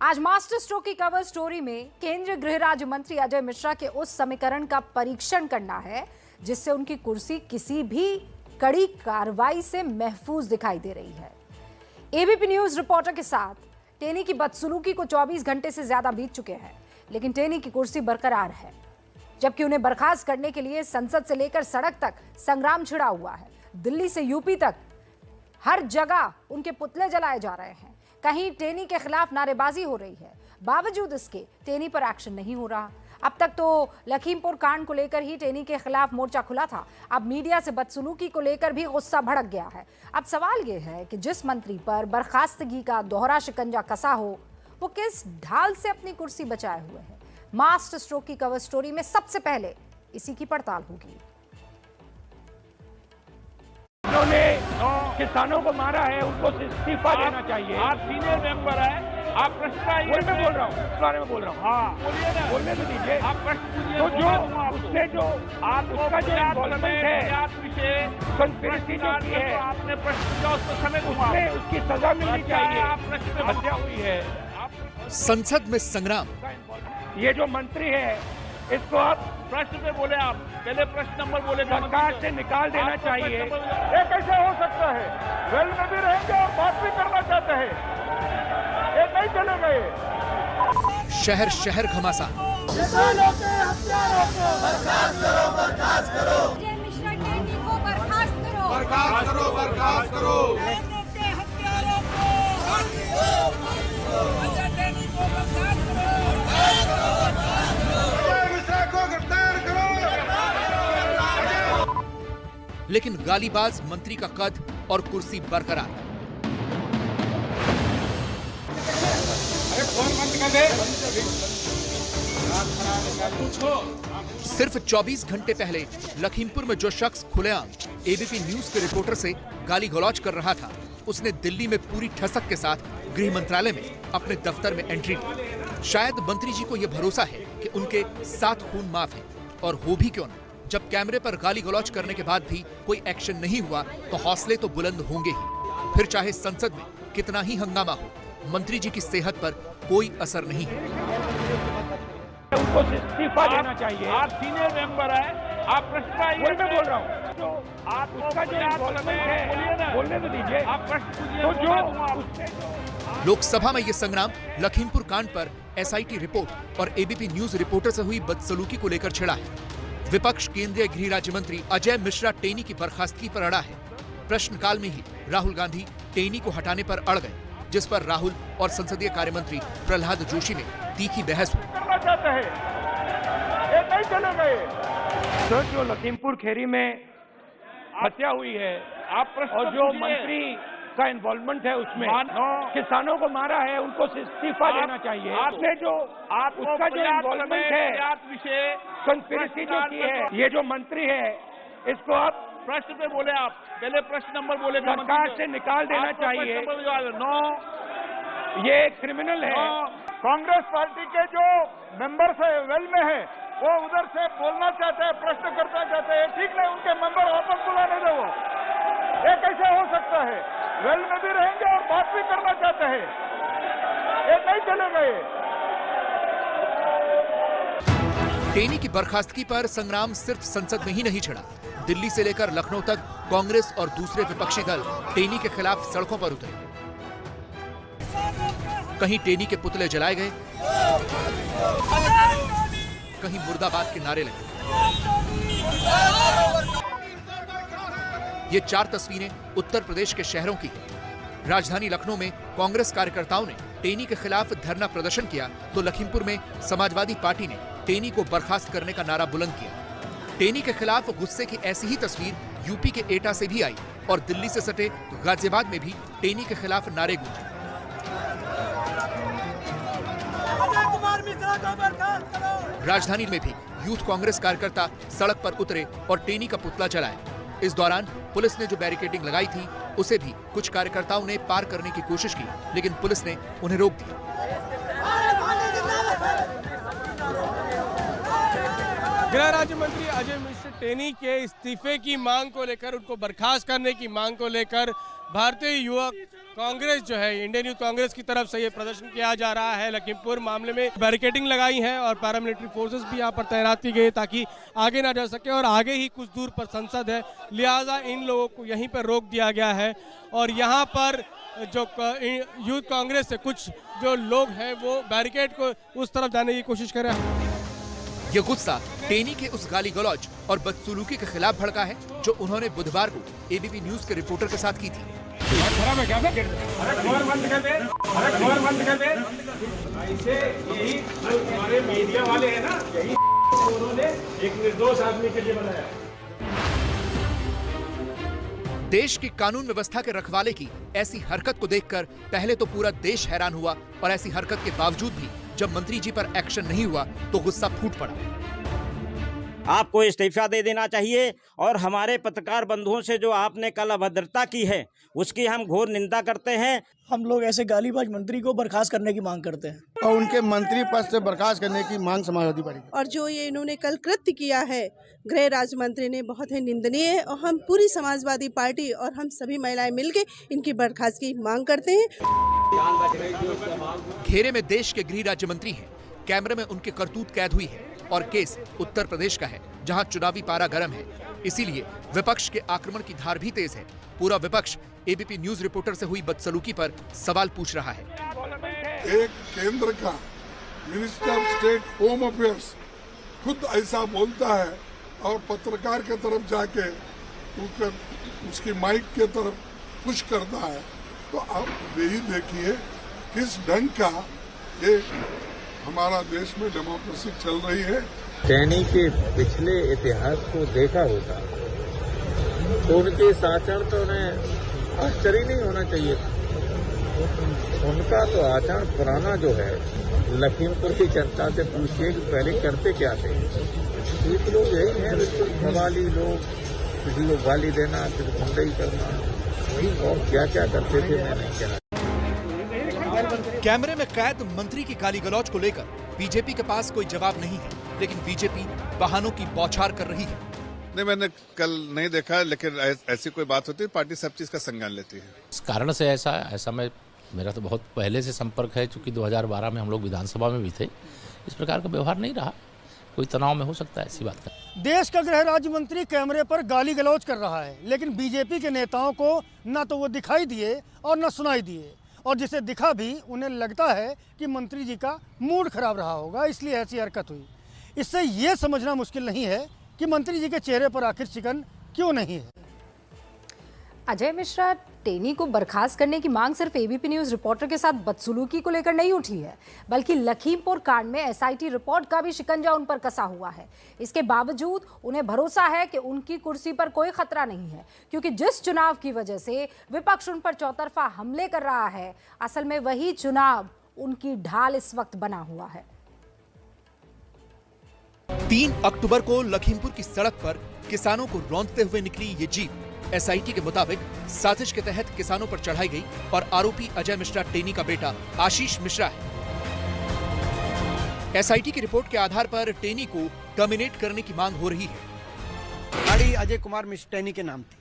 आज master stroke की cover story में केंद्रीय गृह राज्य मंत्री अजय मिश्रा के उस समीकरण का परीक्षण करना है जिससे उनकी कुर्सी किसी भी कड़ी कार्रवाई से महफूज दिखाई दे रही है। एबीपी न्यूज रिपोर्टर के साथ टेनी की बदसलूकी को 24 घंटे से ज्यादा बीत चुके हैं, लेकिन टेनी की कुर्सी बरकरार है, जबकि उन्हें बर्खास्त करने के लिए संसद से लेकर सड़क तक संग्राम छिड़ा हुआ है। दिल्ली से यूपी तक हर जगह उनके पुतले जलाए जा रहे हैं। कहीं टेनी के खिलाफ नारेबाजी हो रही है, बावजूद इसके टेनी पर एक्शन नहीं हो रहा। अब तक तो लखीमपुर कांड को लेकर ही टेनी के खिलाफ मोर्चा खुला था, अब मीडिया से बदसलूकी को लेकर भी गुस्सा भड़क गया है। अब सवाल यह है कि जिस मंत्री पर बर्खास्तगी का दोहरा शिकंजा कसा हो, वो किस ढाल से अपनी कुर्सी बचाए हुए है। मास्टर स्ट्रोक की कवर स्टोरी में सबसे पहले इसी की पड़ताल होगी। उन्होंने किसानों को मारा है, उनको इस्तीफा देना चाहिए। आप सीनियर मेंबर है, आप प्रश्न मैं बोल रहा हूँ, इस बारे में बोल रहा हूँ। हाँ बोलिए ना, बोलने तो दीजिए। आप प्रश्न पूछिए। तो जो उसने जो उसका जो इन्वॉल्वमेंट है, विषय कंस्पिरेसी जो की है, आपने प्रश्न पूछा, उसको समय दूंगा। उसमें उसकी सजा मिलनी चाहिए। आप प्रश्न में हत्या हुई है। संसद में संग्राम। ये जो मंत्री है, इसको आप प्रश्न पे बोले, आप पहले प्रश्न नंबर बोले, सरकार से निकाल देना चाहिए। ये कैसे हो सकता है? वेल में भी रहेंगे और बात भी करना चाहते हैं, ये नहीं चले गए। शहर शहर घमासान। किसानों के हत्यारों को बर्खास्त करो, बर्खास्त करो। अजय मिश्रा टेनी को बर्खास्त करो, बर्खास्त करो, बर्खास्त करो। किसानों के हत्यारों को अजय टेनी को बर्खास्त करो। अजय मिश्रा को गिरफ्तार करो। लेकिन गालीबाज मंत्री का कद और कुर्सी बरकरार। सिर्फ 24 घंटे पहले लखीमपुर में जो शख्स खुलेआम एबीपी न्यूज के रिपोर्टर से गाली गलौज कर रहा था, उसने दिल्ली में पूरी ठसक के साथ गृह मंत्रालय में अपने दफ्तर में एंट्री ली। शायद मंत्री जी को यह भरोसा है कि उनके 7 खून माफ है, और हो भी क्यों न। जब कैमरे पर गाली गलौज करने के बाद भी कोई एक्शन नहीं हुआ तो हौसले तो बुलंद होंगे ही। फिर चाहे संसद में कितना ही हंगामा हो, मंत्री जी की सेहत पर कोई असर नहीं है। उनको इस्तीफा देना चाहिए। आप सीनियर मेंबर है, आप प्रश्न मैं बोल रहा हूँ। जो उसका जो इन्वॉल्वमेंट है, बोलने तो दीजिए। आप प्रश्न पूछिए। तो जो लोकसभा में यह संग्राम लखीमपुर कांड पर एसआईटी रिपोर्ट और एबीपी न्यूज रिपोर्टर से हुई बदसलूकी को लेकर छिड़ा है। विपक्ष केंद्रीय गृह राज्य मंत्री अजय मिश्रा टेनी की बर्खास्तगी पर अड़ा है। प्रश्नकाल में ही राहुल गांधी टेनी को हटाने पर अड़ गए, जिस पर राहुल और संसदीय कार्य मंत्री प्रहलाद जोशी में तीखी बहस हुई। करना चाहते हैं, ये नहीं चले गए। तो जो लखीमपुर खेरी में हत्या हुई है, आप प्रश्न और जो पूछिए। मंत्री का इन्वॉल्वमेंट है, उसमें मानो किसानों को मारा है, उनको इस्तीफा देना चाहिए। आपने जो उसका जो इन्वॉल्वमेंट है, विषय कंस्पिरेसी जो की है, ये जो मंत्री है, इसको आप प्रश्न पे बोले, आप पहले प्रश्न नंबर बोले, सरकार से निकाल देना चाहिए। नो, ये क्रिमिनल है। कांग्रेस पार्टी के जो मेंबर्स है वेल में है, वो उधर से बोलना चाहते हैं, प्रश्न करना चाहते हैं, ठीक नहीं, उनके मेंबर वापस बुलाने दो। वो ये कैसे हो सकता है? वेल में भी रहेंगे और बात भी करना चाहते हैं, ये नहीं चले गए। टेनी की बर्खास्तगी पर संग्राम सिर्फ संसद में ही नहीं छिड़ा। दिल्ली से लेकर लखनऊ तक कांग्रेस और दूसरे विपक्षी दल टेनी के खिलाफ सड़कों पर उतरे। कहीं टेनी के पुतले जलाए गए, कहीं मुर्दाबाद के नारे लगे। ये 4 तस्वीरें उत्तर प्रदेश के शहरों की हैं। राजधानी लखनऊ में कांग्रेस कार्यकर्ताओं ने टेनी के खिलाफ धरना प्रदर्शन किया, तो लखीमपुर में समाजवादी पार्टी ने टेनी को बर्खास्त करने का नारा बुलंद किया। टेनी के खिलाफ गुस्से की ऐसी ही तस्वीर यूपी के एटा से भी आई, और दिल्ली से सटे गाजियाबाद में भी टेनी के खिलाफ नारे गूंजे। राजधानी में भी यूथ कांग्रेस कार्यकर्ता सड़क पर उतरे और टेनी का पुतला जलाया। इस दौरान पुलिस ने जो बैरिकेडिंग लगाई थी, उसे भी कुछ कार्यकर्ताओं ने पार करने की कोशिश की, लेकिन पुलिस ने उन्हें रोक दिया। गृह राज्य मंत्री अजय मिश्रा टेनी के इस्तीफे की मांग को लेकर, उनको बर्खास्त करने की मांग को लेकर भारतीय युवा कांग्रेस जो है, इंडियन यूथ कांग्रेस की तरफ से ये प्रदर्शन किया जा रहा है। लखीमपुर मामले में बैरिकेडिंग लगाई है और पैरामिलिट्री फोर्सेस भी यहाँ पर तैनात की गई ताकि आगे ना जा सके, और आगे ही कुछ दूर पर संसद है, लिहाजा इन लोगों को यहीं पर रोक दिया गया है। और यहाँ पर जो यूथ कांग्रेस से कुछ जो लोग हैं वो बैरिकेड को उस तरफ जाने की कोशिश कर रहे हैं। ये गुस्सा टेनी के उस गाली गलौज और बदसलूकी के खिलाफ भड़का है जो उन्होंने बुधवार को एबीपी न्यूज के रिपोर्टर के साथ की थी। ऐसे यही जो हमारे मीडिया वाले हैं ना, यही उन्होंने एक निर्दोष आदमी के लिए बनाया। देश की कानून व्यवस्था के रखवाले की ऐसी हरकत को देखकर पहले तो पूरा देश हैरान हुआ, और ऐसी हरकत के बावजूद भी जब मंत्री जी पर एक्शन नहीं हुआ तो गुस्सा फूट पड़ा। आपको इस्तीफा दे देना चाहिए, और हमारे पत्रकार बंधुओं से जो आपने कल अभद्रता की है उसकी हम घोर निंदा करते हैं। हम लोग ऐसे गालीबाज मंत्री को बर्खास्त करने की मांग करते हैं और उनके मंत्री पद से बर्खास्त करने की मांग समाजवादी पार्टी की। और जो ये इन्होंने कल कृत्य किया है गृह राज्य मंत्री ने, बहुत ही निंदनीय है, और हम पूरी समाजवादी पार्टी और हम सभी महिलाएं मिलकर इनकी बर्खास्त की मांग करते हैं। घेरे में देश के गृह राज्य मंत्री हैं, कैमरे में उनकी करतूत कैद हुई है, और केस उत्तर प्रदेश का है जहां चुनावी पारा गर्म है। इसीलिए विपक्ष के आक्रमण की धार भी तेज है। पूरा विपक्ष एबीपी न्यूज रिपोर्टर से हुई बदसलूकी पर सवाल पूछ रहा है। एक केंद्र का minister of state home affairs खुद ऐसा बोलता है और पत्रकार के तरफ जाके उसकी माइक के तरफ पुश करता है, तो आप यही देखिए किस ढंग का ये हमारा देश में डेमोक्रेसी चल रही है। टेनी के पिछले इतिहास को देखा होता तो उनके इस आचरण तो उन्हें आश्चर्य नहीं होना चाहिए था। उनका तो आचरण पुराना जो है, लखीमपुर की जनता से पूछिए कि पहले करते क्या थे। एक लोग यही हैं, बिल्कुल भवाली लोग, किसी को गाली देना, फिर गुंडई करना, और क्या क्या करते थे मैं नहीं कहना। कैमरे में कैद मंत्री की गाली गलौज को लेकर बीजेपी के पास कोई जवाब नहीं है, लेकिन बीजेपी बहानों की बौछार कर रही है। नहीं, मैंने कल नहीं देखा, लेकिन ऐसी कोई बात होती है पार्टी सब चीज का संज्ञान लेती है। इस कारण से ऐसा मेरा तो बहुत पहले से संपर्क है, चूंकि 2012 में हम लोग विधानसभा में भी थे। इस प्रकार का व्यवहार नहीं रहा, कोई तनाव में हो सकता है ऐसी बात का। देश का गृह राज्य मंत्री कैमरे पर गाली गलौज कर रहा है, लेकिन बीजेपी के नेताओं को न तो वो दिखाई दिए और न सुनाई दिए, और जिसे दिखा भी उन्हें लगता है कि मंत्री जी का मूड खराब रहा होगा, इसलिए ऐसी हरकत हुई। इससे ये समझना मुश्किल नहीं है कि मंत्री जी के चेहरे पर आखिर चिकन क्यों नहीं है। अजय मिश्रा, टेनी को बर्खास्त करने की मांग सिर्फ एबीपी न्यूज रिपोर्टर के साथ बदसलूकी को लेकर नहीं उठी है, बल्कि लखीमपुर कांड में एसआईटी रिपोर्ट का भी शिकंजा उन पर कसा हुआ है। इसके बावजूद उन्हें भरोसा है कि उनकी कुर्सी पर कोई खतरा नहीं है, क्योंकि जिस चुनाव की वजह से विपक्ष उन पर चौतरफा हमले कर रहा है, असल में वही चुनाव उनकी ढाल इस वक्त बना हुआ है। 3 अक्टूबर को लखीमपुर की सड़क पर किसानों को रौंदते हुए निकली ये जीप एसआईटी के मुताबिक साजिश के तहत किसानों पर चढ़ाई गई, और आरोपी अजय मिश्रा टेनी का बेटा आशीष मिश्रा है। एसआईटी की रिपोर्ट के आधार पर टेनी को टर्मिनेट करने की मांग हो रही है। गाड़ी अजय कुमार मिश्रा टेनी के नाम थी,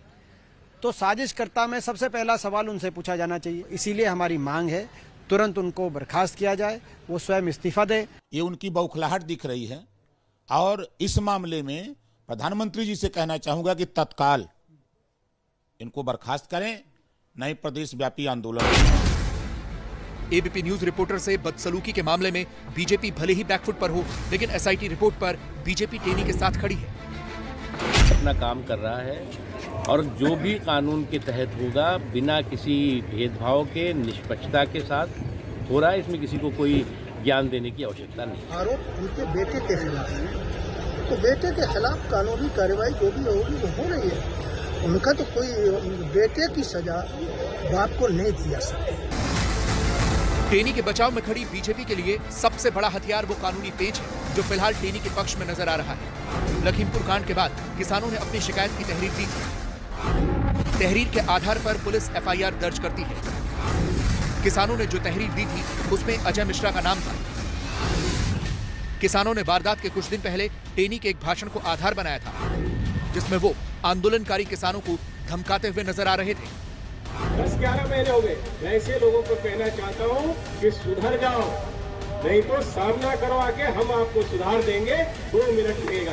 तो साजिशकर्ता में सबसे पहला सवाल उनसे पूछा जाना चाहिए। इसीलिए हमारी मांग है तुरंत उनको बर्खास्त किया जाए, वो स्वयं इस्तीफा दे। ये उनकी बौखलाहट दिख रही है, और इस मामले में प्रधानमंत्री जी से कहना चाहूंगा कि तत्काल इनको बर्खास्त करें, नए प्रदेश व्यापी आंदोलन। एबीपी न्यूज रिपोर्टर से बदसलूकी के मामले में बीजेपी भले ही बैकफुट पर हो, लेकिन एसआईटी रिपोर्ट पर बीजेपी टेनी के साथ खड़ी है। अपना काम कर रहा है, और जो भी कानून के तहत होगा बिना किसी भेदभाव के निष्पक्षता के साथ हो रहा है। इसमें किसी को कोई ज्ञान देने की आवश्यकता नहीं। आरोप उनके बेटे के खिलाफ है, तो बेटे के खिलाफ कानूनी कार्रवाई जो भी होगी वो हो रही है। उनका तो कोई बेटे की सजा बाप को नहीं दिया सकती। टेनी के बचाव में खड़ी बीजेपी के लिए सबसे बड़ा हथियार वो कानूनी पेच है जो फिलहाल टेनी के पक्ष में नजर आ रहा है। लखीमपुर कांड के बाद किसानों ने अपनी शिकायत की तहरीर दी थी। तहरीर के आधार पर पुलिस एफआईआर दर्ज करती है। किसानों ने जो तहरीर दी थी उसमें अजय मिश्रा का नाम था। किसानों ने वारदात के कुछ दिन पहले टेनी के एक भाषण को आधार बनाया था, जिसमें वो आंदोलनकारी किसानों को धमकाते हुए नजर आ रहे थे। 10-11 महीने हो गए। मैं ऐसे लोगों को कहना चाहता हूँ कि सुधर जाओ, नहीं तो सामना करवा के हम आपको सुधार देंगे। 2 मिनट लगेगा।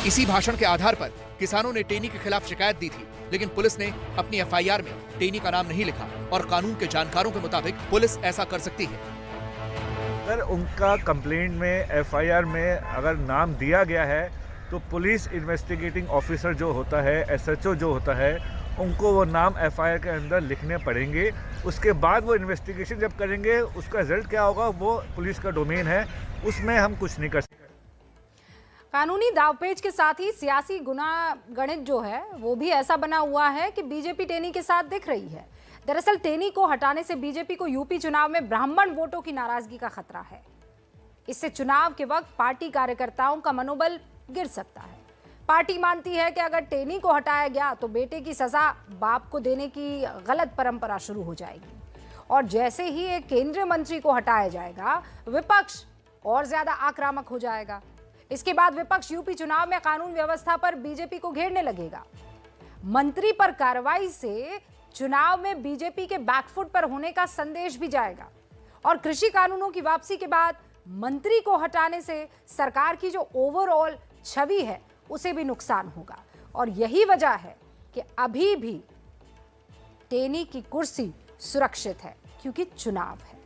इसी भाषण के आधार पर किसानों ने टेनी के खिलाफ शिकायत दी थी, लेकिन पुलिस ने अपनी एफआईआर में टेनी का नाम नहीं लिखा और कानून के जानकारों के मुताबिक पुलिस ऐसा कर सकती है। अगर उनका कंप्लेंट में एफआईआर में अगर नाम दिया गया है तो पुलिस इन्वेस्टिगेटिंग ऑफिसर जो होता है, एसएचओ जो होता है, उनको वो नाम एफआईआर के अंदर लिखने पड़ेंगे। उसके बाद वो इन्वेस्टिगेशन जब करेंगे उसका रिजल्ट क्या होगा वो पुलिस का डोमेन है, उसमें हम कुछ नहीं कर सकते। कानूनी दावपेच के साथ ही सियासी गणित जो है वो भी ऐसा बना हुआ है कि बीजेपी टेनी के साथ दिख रही है। दरअसल टेनी को हटाने से बीजेपी को यूपी चुनाव में ब्राह्मण वोटों की नाराजगी का खतरा है। इससे चुनाव के वक्त पार्टी कार्यकर्ताओं का मनोबल गिर सकता है। पार्टी मानती है कि अगर टेनी को हटाया गया तो बेटे की सजा बाप को देने की गलत परंपरा शुरू हो जाएगी और जैसे ही एक केंद्रीय मंत्री को हटाया जाएगा विपक्ष और ज्यादा आक्रामक हो जाएगा। इसके बाद विपक्ष यूपी चुनाव में कानून व्यवस्था पर बीजेपी को घेरने लगेगा। मंत्री पर कार्रवाई से चुनाव में बीजेपी के बैकफुट पर होने का संदेश भी जाएगा और कृषि कानूनों की वापसी के बाद मंत्री को हटाने से सरकार की जो ओवरऑल छवि है उसे भी नुकसान होगा और यही वजह है कि अभी भी टेनी की कुर्सी सुरक्षित है क्योंकि चुनाव है।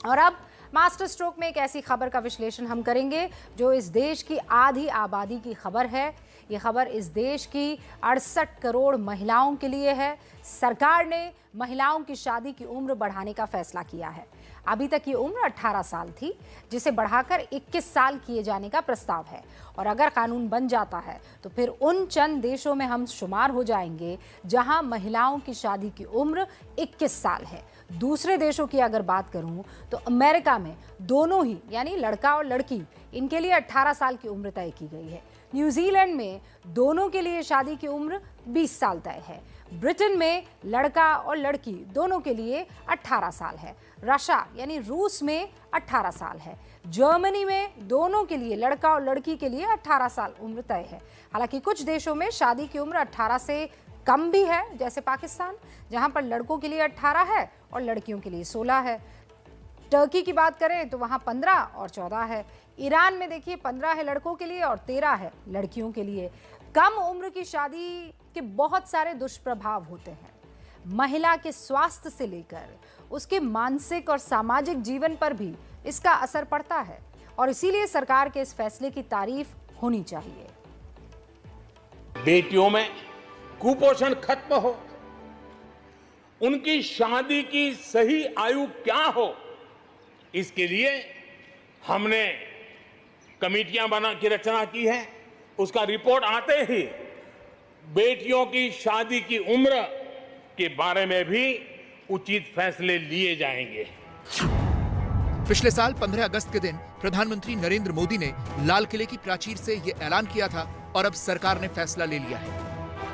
और अब मास्टर स्ट्रोक में एक ऐसी खबर का विश्लेषण हम करेंगे जो इस देश की आधी आबादी की खबर है। ये खबर इस देश की 68 करोड़ महिलाओं के लिए है। सरकार ने महिलाओं की शादी की उम्र बढ़ाने का फैसला किया है। अभी तक ये उम्र 18 साल थी, जिसे बढ़ाकर 21 साल किए जाने का प्रस्ताव है और अगर कानून बन जाता है तो फिर उन चंद देशों में हम शुमार हो जाएंगे जहां महिलाओं की शादी की उम्र 21 साल है। दूसरे देशों की अगर बात करूं तो अमेरिका में दोनों ही यानी लड़का और लड़की इनके लिए 18 साल की उम्र तय की गई है। न्यूजीलैंड में दोनों के लिए शादी की उम्र 20 साल तय है। ब्रिटेन में लड़का और लड़की दोनों के लिए 18 साल है। रशिया यानी रूस में 18 साल है। जर्मनी में दोनों के लिए लड़का और लड़की के लिए 18 साल उम्र तय है। हालांकि कुछ देशों में शादी की उम्र 18 से कम भी है, जैसे पाकिस्तान जहां पर लड़कों के लिए 18 है और लड़कियों के लिए 16 है। टर्की की बात करें तो वहां 15 और 14 है। ईरान में देखिए 15 है लड़कों के लिए और 13 है लड़कियों के लिए। कम उम्र की शादी के बहुत सारे दुष्प्रभाव होते हैं। महिला के स्वास्थ्य से लेकर उसके मानसिक और सामाजिक जीवन पर भी इसका असर पड़ता है और इसीलिए सरकार के इस फैसले की तारीफ होनी चाहिए। बेटियों में कुपोषण खत्म हो, उनकी शादी की सही आयु क्या हो, इसके लिए हमने कमेटियां बना की रचना की है। उसका रिपोर्ट आते ही बेटियों की शादी की उम्र के बारे में भी उचित फैसले लिए जाएंगे। पिछले साल 15 अगस्त के दिन प्रधानमंत्री नरेंद्र मोदी ने लाल किले की प्राचीर से ये ऐलान किया था और अब सरकार ने फैसला ले लिया है।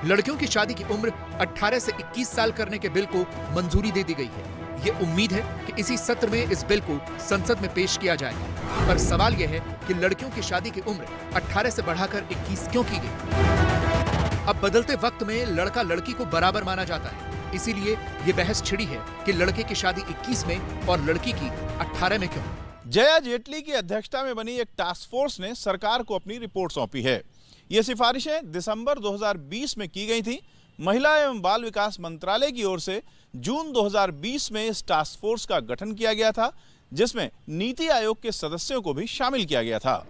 लड़कियों की शादी की उम्र 18 से 21 साल करने के बिल को मंजूरी दे दी गई है। ये उम्मीद है कि इसी सत्र में इस बिल को संसद में पेश किया जाएगा। पर सवाल यह है कि लड़कियों की शादी की उम्र 18 से बढ़ाकर 21 क्यों की गई? अब बदलते वक्त में लड़का लड़की को बराबर माना जाता है, इसीलिए ये बहस छिड़ी है कि लड़के की शादी 21 में और लड़की की 18 में क्यों। जया जेटली की अध्यक्षता में बनी एक टास्क फोर्स ने सरकार को अपनी रिपोर्ट सौंपी है। ये सिफारिशें दिसंबर 2020 में की गई थी। महिला एवं बाल विकास मंत्रालय की ओर से जून 2020 में इस टास्क फोर्स का गठन किया गया था, जिसमें नीति आयोग के सदस्यों को भी शामिल किया गया था।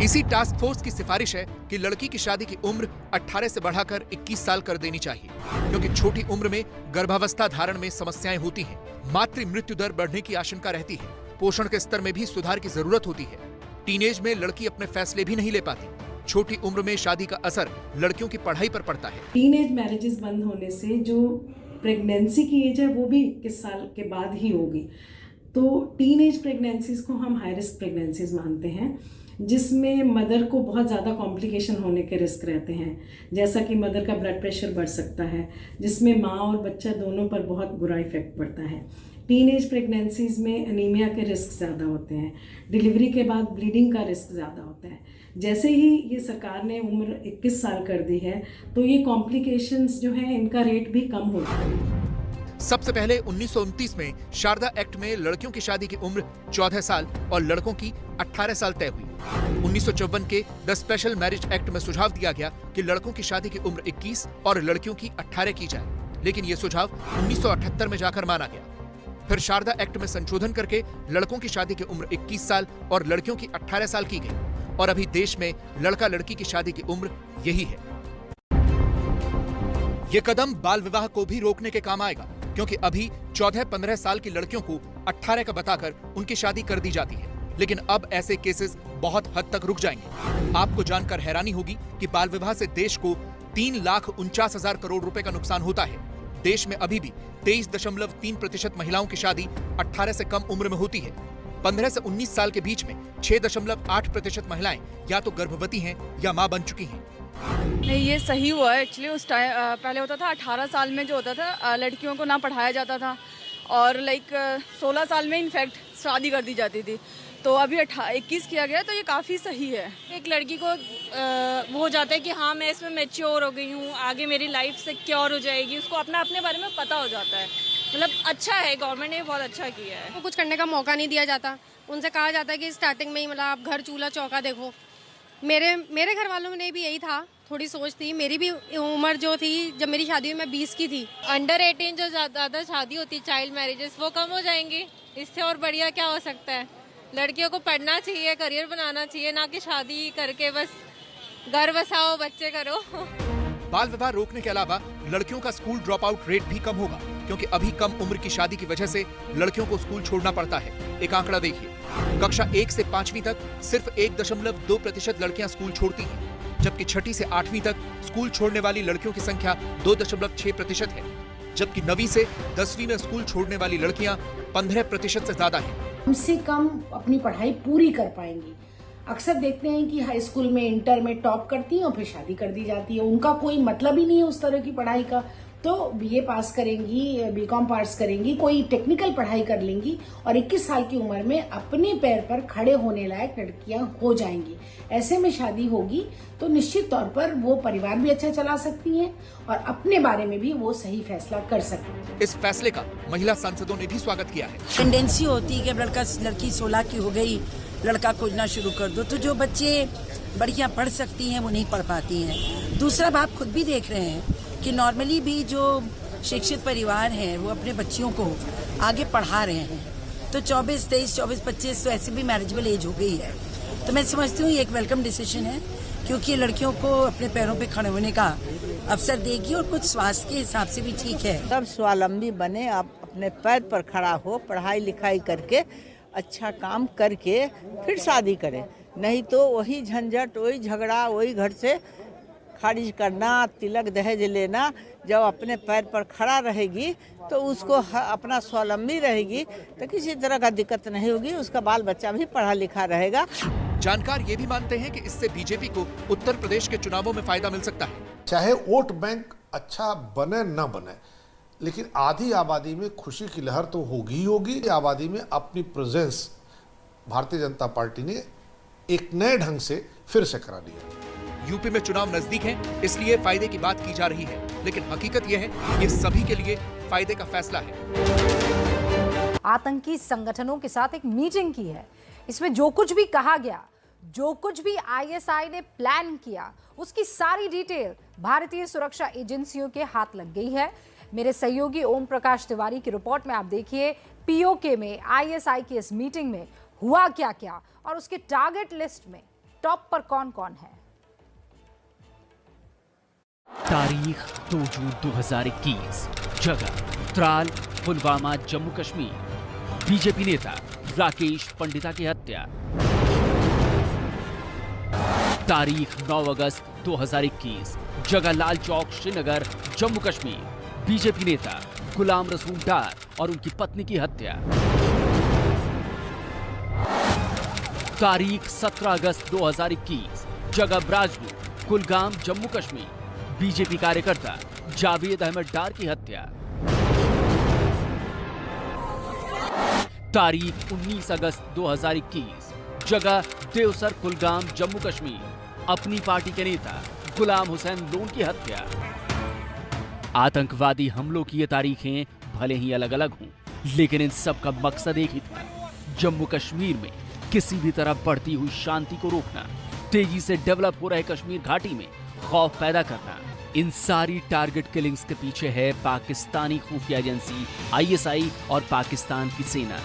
इसी टास्क फोर्स की सिफारिश है कि लड़की की शादी की उम्र 18 से बढ़ाकर 21 साल कर देनी चाहिए, क्योंकि छोटी उम्र में गर्भावस्था धारण में समस्याएं होती हैं, मातृ मृत्यु दर बढ़ने की आशंका रहती है, पोषण के स्तर में भी सुधार की जरूरत होती है। टीनेज में लड़की अपने फैसले भी नहीं ले पाती। छोटी उम्र में शादी का असर लड़कियों की पढ़ाई पर पड़ता है। टीनेज मैरिजेस बंद होने से जो प्रेगनेंसी की एज है वो भी 21 साल के बाद ही होगी। तो टीनेज प्रेगनेंसीज को हम हाई रिस्क प्रेगनेंसीज मानते हैं, जिसमें मदर को बहुत ज़्यादा कॉम्प्लिकेशन होने के रिस्क रहते हैं, जैसा कि मदर का ब्लड प्रेशर बढ़ सकता है, जिसमें माँ और बच्चा दोनों पर बहुत बुरा इफेक्ट पड़ता है। टीनेज प्रेगनेंसीज में एनीमिया के रिस्क ज़्यादा होते हैं, डिलीवरी के बाद ब्लीडिंग का रिस्क ज़्यादा होता है। जैसे ही ये सरकार ने उम्र 21 साल कर दी है तो ये कॉम्प्लिकेशंस जो हैं इनका रेट भी कम होता है। सबसे पहले 1929 में शारदा एक्ट में लड़कियों की शादी की उम्र 14 साल और लड़कों की 18 साल तय हुई। 1954 के द स्पेशल मैरिज एक्ट में सुझाव दिया गया कि लड़कों की शादी की उम्र 21 और लड़कियों की 18 की जाए, लेकिन ये सुझाव 1978 में जाकर माना गया। फिर शारदा एक्ट में संशोधन करके लड़कों की शादी की उम्र 21 साल और लड़कियों की 18 साल की गई और अभी देश में लड़का लड़की की शादी की उम्र यही है। ये कदम बाल विवाह को भी रोकने के काम आएगा, क्योंकि अभी 14-15 साल की लड़कियों को 18 का बताकर उनकी शादी कर दी जाती है, लेकिन अब ऐसे केसेस बहुत हद तक रुक जाएंगे। आपको जानकर हैरानी होगी कि बाल विवाह से देश को 3,49,000 करोड़ रुपए का नुकसान होता है। देश में अभी भी 23.3% महिलाओं की शादी 18 से कम उम्र में होती है। 15 से 19 साल के बीच में 6.8% महिलाएं या तो गर्भवती हैं या मां बन चुकी हैं। नहीं, ये सही हुआ है। एक्चुअली उस टाइम पहले होता था 18 साल में जो होता था लड़कियों को ना पढ़ाया जाता था और 16 साल में इनफैक्ट शादी कर दी जाती थी, तो अभी 21 किया गया, तो ये काफ़ी सही है। एक लड़की को वो हो जाता है कि हाँ मैं इसमें मैच्योर हो गई हूँ, आगे मेरी लाइफ सिक्योर हो जाएगी, उसको अपने बारे में पता हो जाता है। मतलब अच्छा है, गवर्नमेंट ने बहुत अच्छा किया है। कुछ करने का मौका नहीं दिया जाता, उनसे कहा जाता है कि स्टार्टिंग में ही मतलब आप घर चूल्हा चौका देखो। मेरे घर वालों ने भी यही था, थोड़ी सोच थी। मेरी भी उम्र जो थी जब मेरी शादी हुई मैं 20 की थी। अंडर 18 जो ज़्यादा शादी होती, चाइल्ड मैरिजेस, वो कम हो जाएंगी। इससे और बढ़िया क्या हो सकता है। लड़कियों को पढ़ना चाहिए, करियर बनाना चाहिए, ना कि शादी करके बस घर बसाओ, बच्चे करो। बाल विवाह रोकने के अलावा लड़कियों का स्कूल ड्रॉप आउट रेट भी कम होगा, क्योंकि अभी कम उम्र की शादी की वजह से लड़कियों को स्कूल छोड़ना पड़ता है। एक आंकड़ा देखिए, कक्षा 1 से 5वीं तक सिर्फ 1.2% लड़कियां स्कूल छोड़ती हैं, जबकि 6ठी से 8वीं तक स्कूल छोड़ने वाली लड़कियों की संख्या 2.6% है, जबकि 9वीं से 10वीं में स्कूल छोड़ने वाली लड़कियां 15% से ज्यादा हैं। कम से कम अपनी पढ़ाई पूरी कर पाएंगी। अक्सर देखते हैं कि हाई स्कूल में, इंटर में टॉप करती हैं और फिर शादी कर दी जाती है। उनका कोई मतलब ही नहीं है उस तरह की पढ़ाई का। तो बीए पास करेंगी, बीकॉम पास करेंगी, कोई टेक्निकल पढ़ाई कर लेंगी और 21 साल की उम्र में अपने पैर पर खड़े होने लायक लड़कियां हो जाएंगी। ऐसे में शादी होगी तो निश्चित तौर पर वो परिवार भी अच्छा चला सकती हैं और अपने बारे में भी वो सही फैसला कर सकती हैं। इस फैसले का महिला सांसदों ने भी स्वागत किया है। टेंडेंसी होती है कि लड़की 16 की हो गई, लड़का खोजना शुरू कर दो, तो जो बच्चे बढ़िया पढ़ सकती हैं वो नहीं पढ़ पाती हैं। दूसरा आप खुद भी देख रहे हैं कि नॉर्मली भी जो शिक्षित परिवार हैं वो अपने बच्चियों को आगे पढ़ा रहे हैं। तो 24, 23, 24, 25 तो ऐसे भी मैरिजेबल एज हो गई है। तो मैं समझती हूँ ये एक वेलकम डिसीजन है, क्योंकि लड़कियों को अपने पैरों पे खड़े होने का अवसर देगी और कुछ स्वास्थ्य के हिसाब से भी ठीक है। सब स्वावलंबी बने, आप अपने पैर पर खड़ा हो, पढ़ाई लिखाई करके अच्छा काम करके फिर शादी करें, नहीं तो वही झंझट, वही झगड़ा, वही घर से खारिज करना, तिलक दहेज लेना। जब अपने पैर पर खड़ा रहेगी तो उसको अपना स्वावलंबी रहेगी तो किसी तरह का दिक्कत नहीं होगी, उसका बाल बच्चा भी पढ़ा लिखा रहेगा। जानकार ये भी मानते हैं कि इससे बीजेपी को उत्तर प्रदेश के चुनावों में फायदा मिल सकता है। चाहे वोट बैंक अच्छा बने न बने, लेकिन आधी आबादी में खुशी की लहर तो होगी ही होगी। आबादी में अपनी प्रेजेंस भारतीय जनता पार्टी ने एक नए ढंग से फिर से करा दिया। यूपी में चुनाव नजदीक हैं, इसलिए फायदे की बात की जा रही है, लेकिन हकीकत यह है ये सभी के लिए फायदे का फैसला है। आतंकी संगठनों के साथ एक मीटिंग की है। इसमें जो कुछ भी कहा गया, जो कुछ भी आईएसआई ने प्लान किया, उसकी सारी डिटेल भारतीय सुरक्षा एजेंसियों के हाथ लग गई है। मेरे सहयोगी ओम प्रकाश तिवारी की रिपोर्ट में आप देखिए पीओके में आईएसआई की इस मीटिंग में हुआ क्या क्या और उसके टारगेट लिस्ट में टॉप पर कौन कौन है। तारीख 2 जून 2021, जगह त्राल, पुलवामा, जम्मू कश्मीर। बीजेपी नेता राकेश पंडिता की हत्या। तारीख 9 अगस्त 2021, जगह लाल चौक, श्रीनगर, जम्मू कश्मीर। बीजेपी नेता गुलाम रसूल डार और उनकी पत्नी की हत्या। तारीख 17 अगस्त 2021, जगह ब्राजू, कुलगाम, जम्मू कश्मीर। बीजेपी कार्यकर्ता जावेद अहमद डार की हत्या। तारीख 19 अगस्त 2021, जगह देवसर, कुलगाम, जम्मू कश्मीर। अपनी पार्टी के नेता गुलाम हुसैन लोन की हत्या। आतंकवादी हमलों की ये तारीखें भले ही अलग अलग हों, लेकिन इन सब का मकसद एक ही था, जम्मू कश्मीर में किसी भी तरह बढ़ती हुई शांति को रोकना, तेजी से डेवलप हो रहे कश्मीर घाटी में खौफ पैदा करना। इन सारी टारगेट किलिंग्स के पीछे है पाकिस्तानी खुफिया एजेंसी ISI और पाकिस्तान की सेना।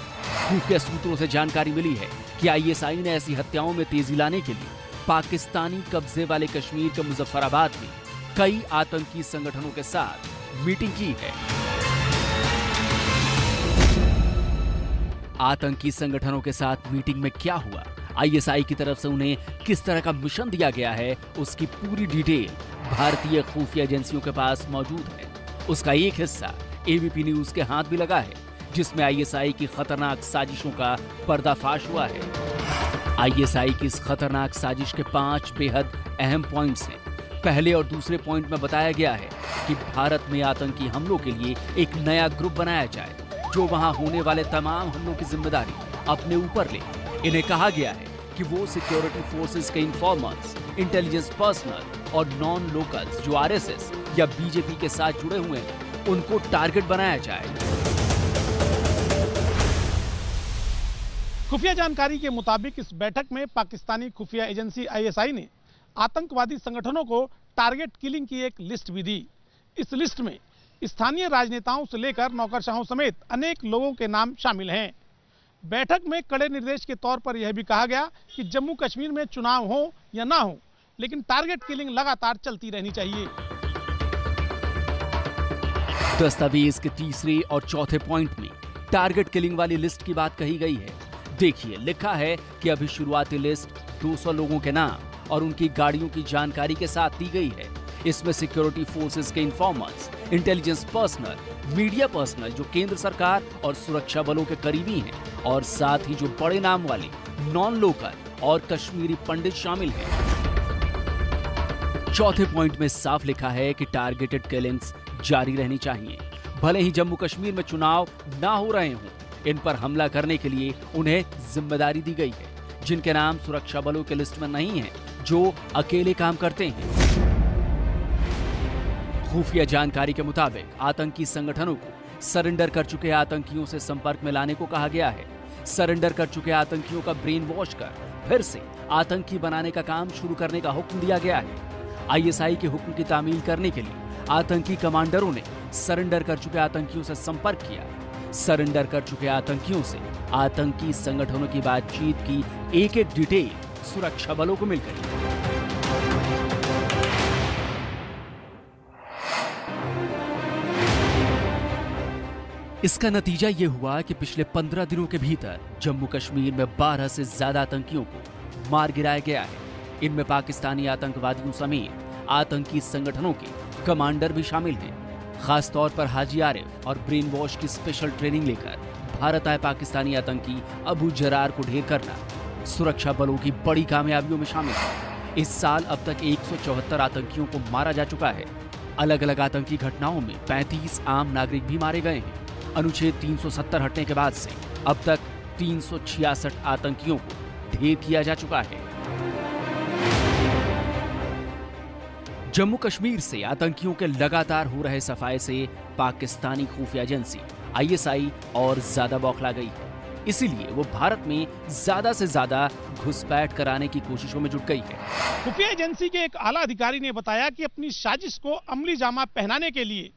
खुफिया सूत्रों से जानकारी मिली है कि ISI ने ऐसी हत्याओं में तेजी लाने के लिए पाकिस्तानी कब्जे वाले कश्मीर के मुजफ्फराबाद में कई आतंकी संगठनों के साथ मीटिंग की है। आतंकी संगठनों के साथ मीटिंग में क्या हुआ, ISI की तरफ से उन्हें किस तरह का मिशन दिया गया है, उसकी पूरी डिटेल भारतीय खुफिया एजेंसियों के पास मौजूद है। उसका एक हिस्सा ABP न्यूज के हाथ भी लगा है, जिसमें ISI की खतरनाक साजिशों का पर्दाफाश हुआ है। ISI की इस खतरनाक साजिश के 5 बेहद अहम पॉइंट्स हैं। पहले और दूसरे पॉइंट में बताया गया है कि भारत में आतंकी हमलों के लिए एक नया ग्रुप बनाया जाए, जो वहां होने वाले तमाम हमलों की जिम्मेदारी अपने ऊपर ले। इन्हें कहा गया है कि वो सिक्योरिटी फोर्सेस के इन्फॉर्मर्स, इंटेलिजेंस पर्सनल और नॉन लोकल्स जो RSS या BJP के साथ जुड़े हुए हैं, उनको टारगेट बनाया जाए। खुफिया जानकारी के मुताबिक इस बैठक में पाकिस्तानी खुफिया एजेंसी ISI ने आतंकवादी संगठनों को टारगेट किलिंग की एक लिस्ट भी दी। इस लिस्ट में स्थानीय राजनेताओं से लेकर नौकरशाहों समेत अनेक लोगों के नाम शामिल हैं। बैठक में कड़े निर्देश के तौर पर यह भी कहा गया कि जम्मू कश्मीर में चुनाव हो या ना हो, लेकिन टारगेट किलिंग लगातार चलती रहनी चाहिए। दस्तावेज के तीसरे और चौथे पॉइंट में टारगेट किलिंग वाली लिस्ट की बात कही गई है। देखिए, लिखा है कि अभी शुरुआती लिस्ट 200 लोगों के नाम और उनकी गाड़ियों की जानकारी के साथ दी गई है। इसमें सिक्योरिटी फोर्सेस के informers, intelligence personal, media personal जो केंद्र सरकार और सुरक्षा बलों के करीबी हैं, और साथ ही जो बड़े नाम वाले नॉन लोकल और कश्मीरी पंडित शामिल हैं। चौथे पॉइंट में साफ लिखा है कि टारगेटेड किलिंग्स जारी रहनी चाहिए, भले ही जम्मू कश्मीर में चुनाव ना हो रहे हों। इन पर हमला करने के लिए उन्हें जिम्मेदारी दी गई है, जिनके नाम सुरक्षा बलों के लिस्ट में नहीं है, जो अकेले काम करते हैं। खुफिया जानकारी के मुताबिक आतंकी संगठनों को सरेंडर कर चुके आतंकियों से संपर्क में लाने को कहा गया है। सरेंडर कर चुके आतंकियों का ब्रेन वॉश कर फिर से आतंकी बनाने का काम शुरू करने का हुक्म दिया गया है। ISI के हुक्म की तामील करने के लिए आतंकी कमांडरों ने सरेंडर कर चुके आतंकियों से संपर्क किया। सरेंडर कर चुके आतंकियों से आतंकी संगठनों की बातचीत की एक-एक डिटेल सुरक्षा बलों को मिल गई। इसका नतीजा ये हुआ कि पिछले 15 दिनों के भीतर जम्मू कश्मीर में 12 से ज्यादा आतंकियों को मार गिराया गया है। इनमें पाकिस्तानी आतंकवादियों समेत आतंकी संगठनों के कमांडर भी शामिल हैं। खासतौर पर हाजी आरिफ और ब्रेन वॉश की स्पेशल ट्रेनिंग लेकर भारत आए पाकिस्तानी आतंकी अबू जरार को ढेर करना सुरक्षा बलों की बड़ी कामयाबियों में शामिल है। इस साल अब तक 174 आतंकियों को मारा जा चुका है। अलग अलग आतंकी घटनाओं में 35 आम नागरिक भी मारे गए हैं। अनुच्छेद 370 हटने के बाद से अब तक 366 आतंकियों को ढेर किया जा चुका है। जम्मू कश्मीर से आतंकियों के लगातार हो रहे सफाये से पाकिस्तानी खुफिया एजेंसी ISI और ज्यादा बौखला गई है। इसीलिए वो भारत में ज्यादा से ज्यादा घुसपैठ कराने की कोशिशों में जुट गई है। खुफिया एजेंसी के एक आला अधिकारी ने बताया कि अपनी साजिश को अमली जामा पहनाने के लिए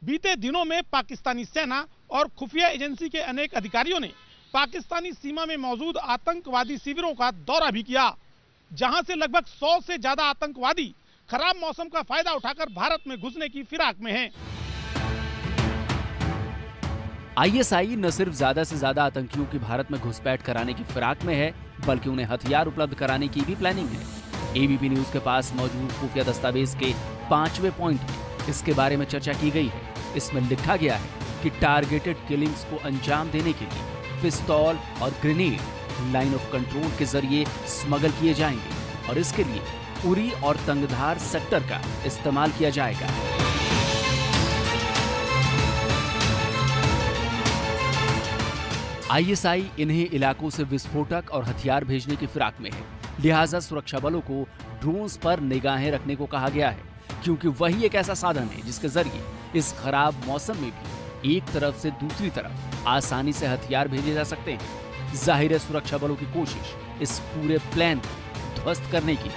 बीते दिनों में पाकिस्तानी सेना और खुफिया एजेंसी के अनेक अधिकारियों ने पाकिस्तानी सीमा में मौजूद आतंकवादी शिविरों का दौरा भी किया, जहां से लगभग 100 से ज्यादा आतंकवादी खराब मौसम का फायदा उठाकर भारत में घुसने की फिराक में हैं। ISI न सिर्फ ज्यादा से ज्यादा आतंकियों की भारत में घुसपैठ कराने की फिराक में है, बल्कि उन्हें हथियार उपलब्ध कराने की भी प्लानिंग है। ABP न्यूज के पास मौजूद खुफिया दस्तावेज के 5वें पॉइंट में इसके बारे में चर्चा की गई है। इसमें लिखा गया है कि टारगेटेड किलिंग्स को अंजाम देने के लिए पिस्तौल और ग्रेनेड लाइन ऑफ कंट्रोल के जरिए स्मगल किए जाएंगे और इसके लिए उरी और तंगधार सेक्टर का इस्तेमाल किया जाएगा। ISI इन्हीं इलाकों से विस्फोटक और हथियार भेजने की फिराक में है, लिहाजा सुरक्षा बलों को ड्रोन्स पर निगाहें रखने को कहा गया है, क्योंकि वही एक ऐसा साधन है जिसके जरिए इस खराब मौसम में भी एक तरफ से दूसरी तरफ आसानी से हथियार भेजे जा सकते हैं। जाहिर है सुरक्षा बलों की कोशिश इस पूरे प्लान को ध्वस्त करने की।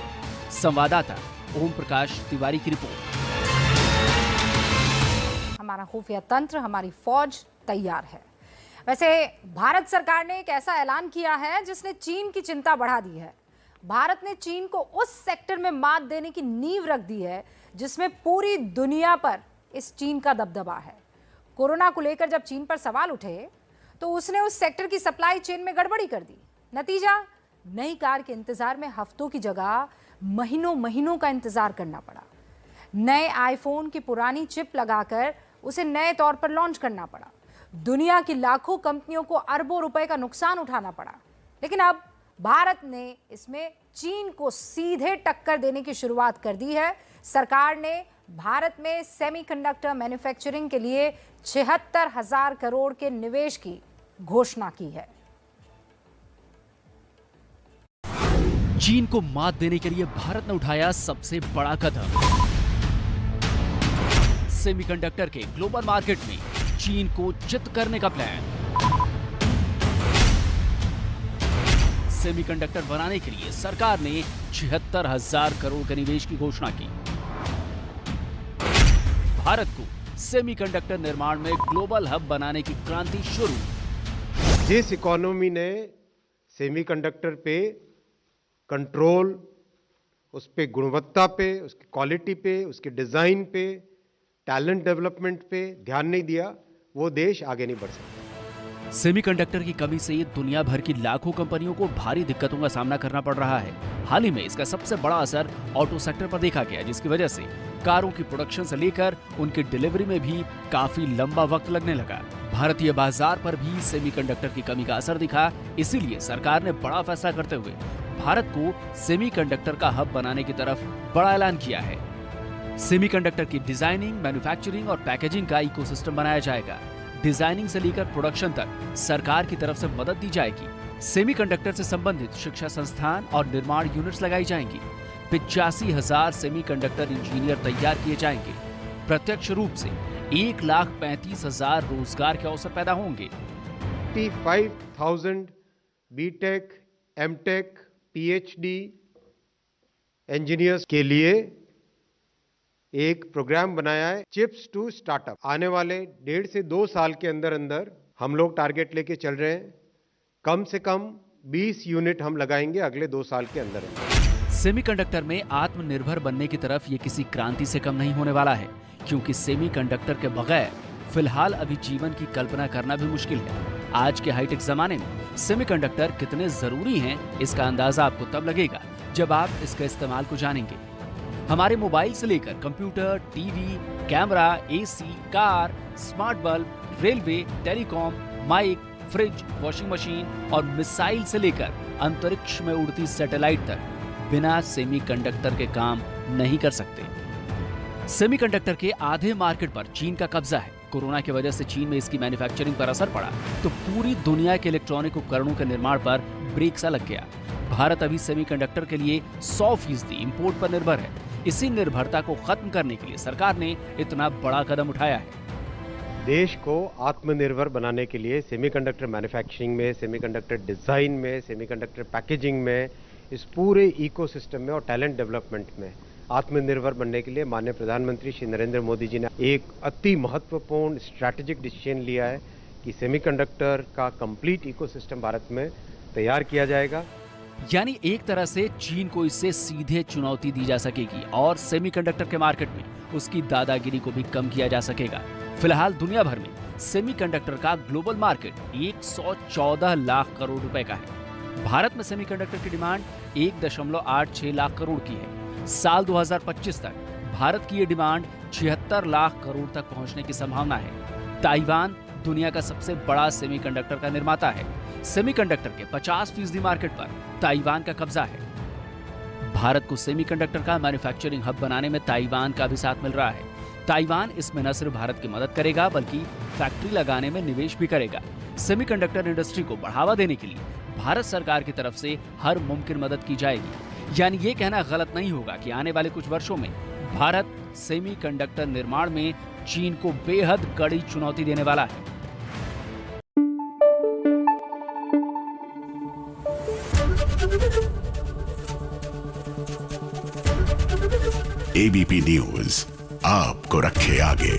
संवाददाता ओम प्रकाश तिवारी की रिपोर्ट। हमारा खुफिया तंत्र, हमारी फौज तैयार है। वैसे भारत सरकार ने एक ऐसा ऐलान किया है जिसने चीन की चिंता बढ़ा दी है। भारत ने चीन को उस सेक्टर में मात देने की नींव रख दी है जिसमें पूरी दुनिया पर इस चीन का दबदबा है। कोरोना को लेकर जब चीन पर सवाल उठे तो उसने उस सेक्टर की सप्लाई चेन में गड़बड़ी कर दी। नतीजा, नई कार के इंतजार में हफ्तों की जगह महीनों का इंतजार करना पड़ा। नए आईफोन की पुरानी चिप लगाकर उसे नए तौर पर लॉन्च करना पड़ा। दुनिया की लाखों कंपनियों को अरबों रुपए का नुकसान उठाना पड़ा। लेकिन अब भारत ने इसमें चीन को सीधे टक्कर देने की शुरुआत कर दी है। सरकार ने भारत में सेमीकंडक्टर मैन्युफैक्चरिंग के लिए 76,000 करोड़ के निवेश की घोषणा की है। चीन को मात देने के लिए भारत ने उठाया सबसे बड़ा कदम। सेमीकंडक्टर के ग्लोबल मार्केट में चीन को चित करने का प्लान। सेमीकंडक्टर बनाने के लिए सरकार ने 76,000 करोड़ के निवेश की घोषणा की। भारत को सेमीकंडक्टर निर्माण में ग्लोबल हब बनाने की क्रांति शुरू। जिस इकोनॉमी ने सेमीकंडक्टर पे कंट्रोल, उस पे गुणवत्ता पे, उसकी क्वालिटी पे, उसके डिजाइन पे, टैलेंट डेवलपमेंट पे ध्यान नहीं दिया, वो देश आगे नहीं बढ़ सकता। सेमीकंडक्टर की कमी से दुनिया भर की लाखों कंपनियों को भारी दिक्कतों का सामना करना पड़ रहा है। हाल ही में इसका सबसे बड़ा असर ऑटो सेक्टर पर देखा गया, जिसकी वजह से कारों की प्रोडक्शन से लेकर उनकी डिलीवरी में भी काफी लंबा वक्त लगने लगा। भारतीय बाजार पर भी सेमीकंडक्टर की कमी का असर दिखा। इसीलिए सरकार ने बड़ा फैसला करते हुए भारत को सेमीकंडक्टर का हब बनाने की तरफ बड़ा ऐलान किया है। सेमीकंडक्टर की डिजाइनिंग, मैन्युफैक्चरिंग और पैकेजिंग का इकोसिस्टम बनाया जाएगा। डिजाइनिंग से लेकर प्रोडक्शन तक सरकार की तरफ से मदद दी जाएगी। सेमीकंडक्टर से संबंधित शिक्षा संस्थान और निर्माण यूनिट्स लगाई जाएंगी। 85,000 सेमीकंडक्टर इंजीनियर तैयार किए जाएंगे। प्रत्यक्ष रूप से 1,35,000 रोजगार के अवसर पैदा होंगे। 55,000 बीटेक, एमटेक, पीएचडी इंजीनियर्स के लिए एक प्रोग्राम बनाया है, चिप्स टू स्टार्टअप। आने वाले 1.5 से 2 साल के अंदर अंदर हम लोग टारगेट लेके चल रहे हैं। कम से कम 20 यूनिट हम लगाएंगे अगले 2 साल के अंदर। सेमीकंडक्टर में आत्मनिर्भर बनने की तरफ ये किसी क्रांति से कम नहीं होने वाला है, क्योंकि सेमीकंडक्टर के बगैर फिलहाल अभी जीवन की कल्पना करना भी मुश्किल है। आज के हाईटेक जमाने में सेमीकंडक्टर कितने जरूरी हैं, इसका अंदाजा आपको तब लगेगा जब आप इसके इस्तेमाल को जानेंगे। हमारे मोबाइल से लेकर computer, TV, camera, AC, car, smart bulb, railway, telecom, mic, fridge, washing machine और मिसाइल से लेकर अंतरिक्ष में उड़ती सैटेलाइट तक बिना सेमीकंडक्टर के काम नहीं कर सकते। सेमीकंडक्टर के आधे मार्केट पर चीन का कब्जा है। कोरोना की वजह से चीन में इसकी मैन्युफैक्चरिंग पर असर पड़ा तो पूरी दुनिया के इलेक्ट्रॉनिक उपकरणों के निर्माण पर ब्रेक सा लग गया। भारत अभी सेमीकंडक्टर के लिए 100% इंपोर्ट पर निर्भर है। इसी निर्भरता को खत्म करने के लिए सरकार ने इतना बड़ा कदम उठाया है। देश को आत्मनिर्भर बनाने के लिए सेमीकंडक्टर मैन्युफैक्चरिंग में, सेमीकंडक्टर डिजाइन में, सेमीकंडक्टर पैकेजिंग में, इस पूरे इकोसिस्टम में और टैलेंट डेवलपमेंट में आत्मनिर्भर बनने के लिए माननीय प्रधानमंत्री श्री नरेंद्र मोदी जी ने एक अति महत्वपूर्ण स्ट्रैटेजिक डिसीजन लिया है कि सेमीकंडक्टर का कंप्लीट इकोसिस्टम भारत में तैयार किया जाएगा। यानी एक तरह से चीन को इससे सीधे चुनौती दी जा सकेगी और सेमीकंडक्टर के मार्केट में उसकी दादागिरी को भी कम किया जा सकेगा। फिलहाल दुनिया भर में सेमीकंडक्टर का ग्लोबल मार्केट 114 लाख करोड़ रुपए का है। भारत में सेमीकंडक्टर की डिमांड 1.86 लाख करोड़ की है। साल 2025 तक भारत की ये डिमांड 76 लाख करोड़ तक पहुंचने की संभावना है। ताइवान दुनिया का सबसे बड़ा सेमीकंडक्टर का निर्माता है। सेमीकंडक्टर के 50% मार्केट पर ताइवान का कब्जा है। भारत को सेमीकंडक्टर का मैन्युफैक्चरिंग हब बनाने में ताइवान का भी साथ मिल रहा है। ताइवान इसमें न सिर्फ भारत की मदद करेगा बल्कि फैक्ट्री लगाने में निवेश भी करेगा। सेमीकंडक्टर इंडस्ट्री को बढ़ावा देने के लिए भारत सरकार की तरफ से हर मुमकिन मदद की जाएगी। यानी ये कहना गलत नहीं होगा कि आने वाले कुछ वर्षों में भारत सेमीकंडक्टर निर्माण में चीन को बेहद कड़ी चुनौती देने वाला है। एबीपी न्यूज आपको रखे आगे।